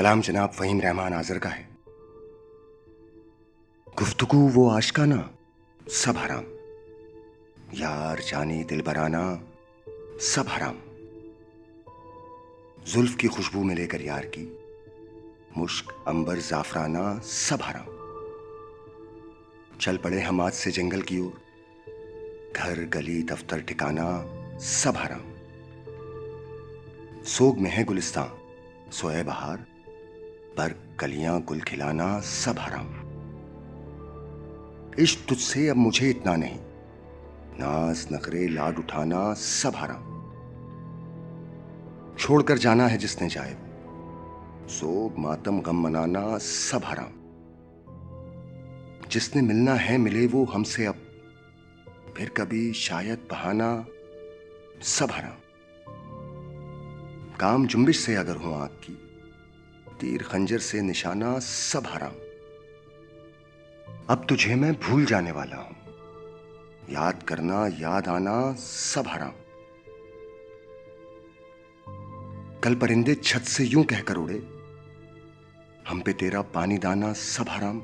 कलाम जनाब फ़हीम रहमान आज़र का है। गुफ्तगू वो आशिकाना सब हराम, यार जानी दिल बराना सब हराम। जुल्फ की खुशबू में लेकर यार की, मुश्क अंबर जाफराना सब हराम। चल पड़े हम आज से जंगल की ओर, घर गली दफ्तर ठिकाना सब हराम। सोग में है गुलिस्तां सोए बहार, पर कलियां गुल खिलाना सब हराम। इश्क तुझसे अब मुझे इतना नहीं, नाज नखरे लाड उठाना सब हराम। छोड़कर जाना है जिसने जाए, सोग मातम गम मनाना सब हराम। जिसने मिलना है मिले वो हमसे अब, फिर कभी शायद बहाना सब हराम। काम जुम्बिश से अगर हूं आग की, तीर खंजर से निशाना सब हराम। अब तुझे मैं भूल जाने वाला हूं, याद करना याद आना सब हराम। कल परिंदे छत से यूं कहकर उड़े, हम पे तेरा पानी दाना सब हराम।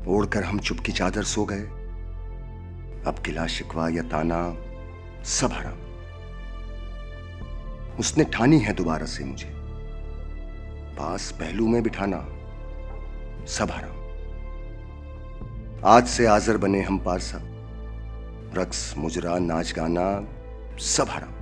ओढ़कर हम चुप की चादर सो गए, अब गिला शिकवा या ताना सब हराम। उसने ठानी है दोबारा से मुझे, पास पहलू में बिठाना सब हराम। आज से आजर बने हम पारसा, रक्स मुजरा नाच गाना सब हराम।